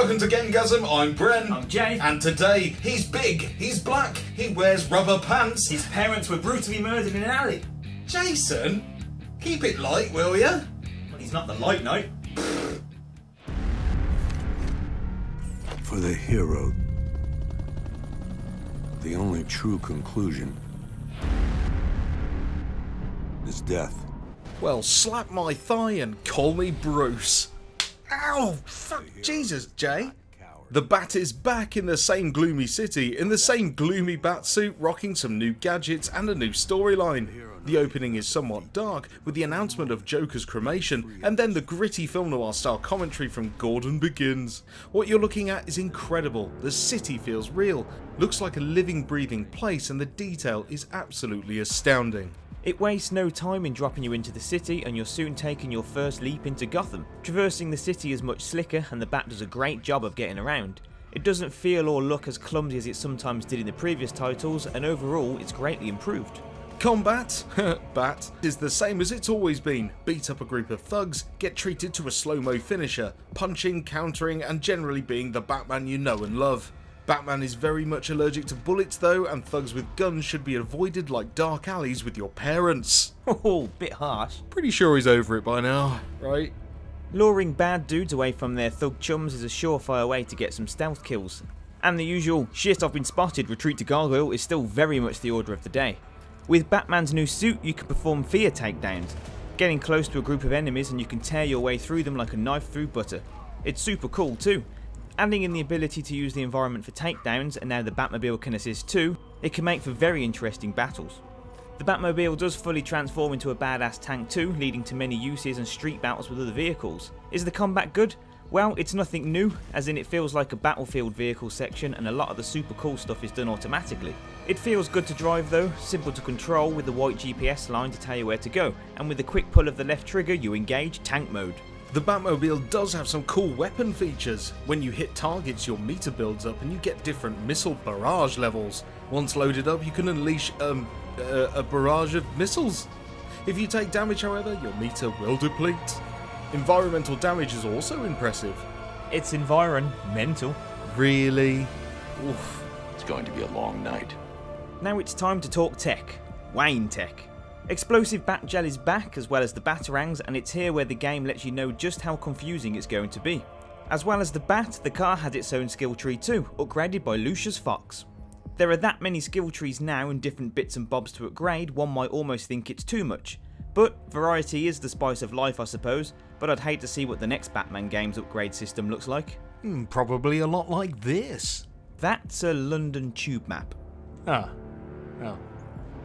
welcome to GameGazm. I'm Bren. I'm Jay. And today, he's big, he's black, he wears rubber pants. His parents were brutally murdered in an alley. Jason, keep it light, will ya? Well, he's not the light knight. For the hero, the only true conclusion is death. Well, slap my thigh and call me Bruce. Ow! Fuck, Jesus, Jay. The Bat is back in the same gloomy city, in the same gloomy bat suit, rocking some new gadgets and a new storyline. The opening is somewhat dark, with the announcement of Joker's cremation, and then the gritty film noir style commentary from Gordon Begins. What you're looking at is incredible. The city feels real, looks like a living, breathing place, and the detail is absolutely astounding. It wastes no time in dropping you into the city, and you're soon taking your first leap into Gotham. Traversing the city is much slicker, and the Bat does a great job of getting around. It doesn't feel or look as clumsy as it sometimes did in the previous titles, and overall it's greatly improved. Combat, Bat, is the same as it's always been. Beat up a group of thugs, get treated to a slow-mo finisher, punching, countering, and generally being the Batman you know and love. Batman is very much allergic to bullets though, and thugs with guns should be avoided like dark alleys with your parents. Oh, bit harsh. Pretty sure he's over it by now, right? Luring bad dudes away from their thug chums is a surefire way to get some stealth kills. And the usual, shit I've been spotted, retreat to gargoyle is still very much the order of the day. With Batman's new suit you can perform fear takedowns, getting close to a group of enemies and you can tear your way through them like a knife through butter. It's super cool too. Adding in the ability to use the environment for takedowns, and now the Batmobile can assist too, it can make for very interesting battles. The Batmobile does fully transform into a badass tank too, leading to many uses and street battles with other vehicles. Is the combat good? Well, it's nothing new, as in it feels like a Battlefield vehicle section and a lot of the super cool stuff is done automatically. It feels good to drive though, simple to control with the white GPS line to tell you where to go, and with a quick pull of the left trigger you engage tank mode. The Batmobile does have some cool weapon features. When you hit targets your meter builds up and you get different missile barrage levels. Once loaded up you can unleash a barrage of missiles. If you take damage however, your meter will deplete. Environmental damage is also impressive. It's environmental. Really? Oof. It's going to be a long night. Now it's time to talk tech. Wayne tech. Explosive Bat Gel is back, as well as the Batarangs, and it's here where the game lets you know just how confusing it's going to be. As well as the Bat, the car has its own skill tree too, upgraded by Lucius Fox. There are that many skill trees now and different bits and bobs to upgrade, one might almost think it's too much. But variety is the spice of life I suppose, but I'd hate to see what the next Batman game's upgrade system looks like. Probably a lot like this. That's a London tube map. Oh.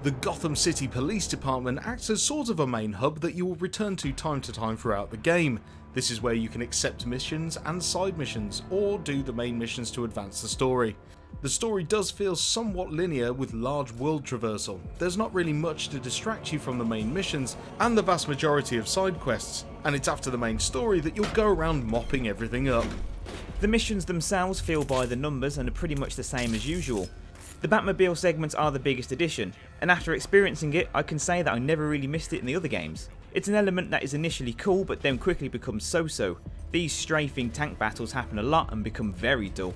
The Gotham City Police Department acts as sort of a main hub that you will return to time throughout the game. This is where you can accept missions and side missions, or do the main missions to advance the story. The story does feel somewhat linear with large world traversal. There's not really much to distract you from the main missions and the vast majority of side quests, and it's after the main story that you'll go around mopping everything up. The missions themselves feel by the numbers and are pretty much the same as usual. The Batmobile segments are the biggest addition, and after experiencing it I can say that I never really missed it in the other games. It's an element that is initially cool but then quickly becomes so-so. These strafing tank battles happen a lot and become very dull.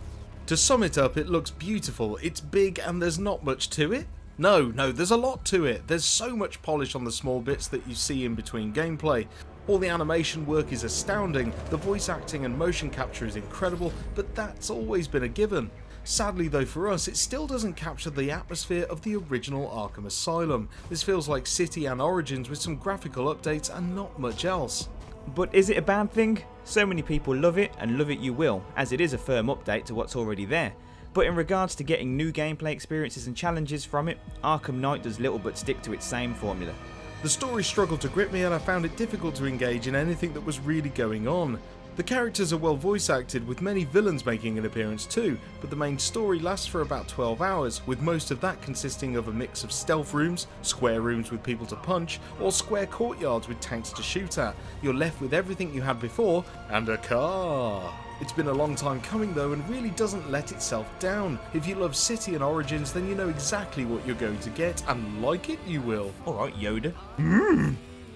To sum it up, it looks beautiful, it's big and there's not much to it. No, there's a lot to it. There's so much polish on the small bits that you see in between gameplay. All the animation work is astounding, the voice acting and motion capture is incredible, but that's always been a given. Sadly though for us, it still doesn't capture the atmosphere of the original Arkham Asylum. This feels like City and Origins with some graphical updates and not much else. But is it a bad thing? So many people love it, and love it you will, as it is a firm update to what's already there. But in regards to getting new gameplay experiences and challenges from it, Arkham Knight does little but stick to its same formula. The story struggled to grip me and I found it difficult to engage in anything that was really going on. The characters are well voice acted, with many villains making an appearance too, but the main story lasts for about 12 hours, with most of that consisting of a mix of stealth rooms, square rooms with people to punch, or square courtyards with tanks to shoot at. You're left with everything you had before, and a car. It's been a long time coming though and really doesn't let itself down. If you love City and Origins then you know exactly what you're going to get, and like it you will. Alright Yoda.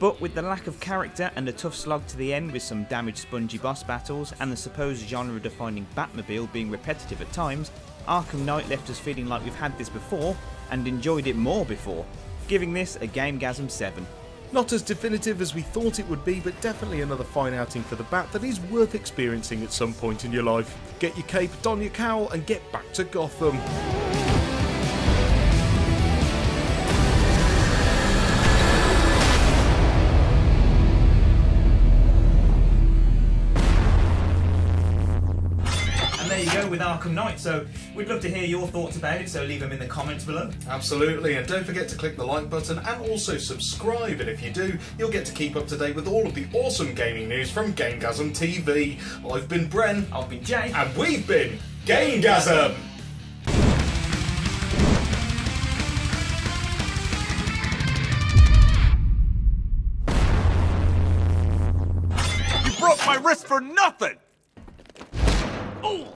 But with the lack of character and a tough slog to the end with some damaged spongy boss battles and the supposed genre-defining Batmobile being repetitive at times, Arkham Knight left us feeling like we've had this before and enjoyed it more before, giving this a GameGazm 7. Not as definitive as we thought it would be, but definitely another fine outing for the Bat that is worth experiencing at some point in your life. Get your cape, don your cowl and get back to Gotham. There you go with Arkham Knight. So we'd love to hear your thoughts about it, so leave them in the comments below. Absolutely, and don't forget to click the like button and also subscribe, and if you do, you'll get to keep up to date with all of the awesome gaming news from GameGazm TV. I've been Bren. I've been Jay. And we've been GameGazm! You broke my wrist for nothing! Oh!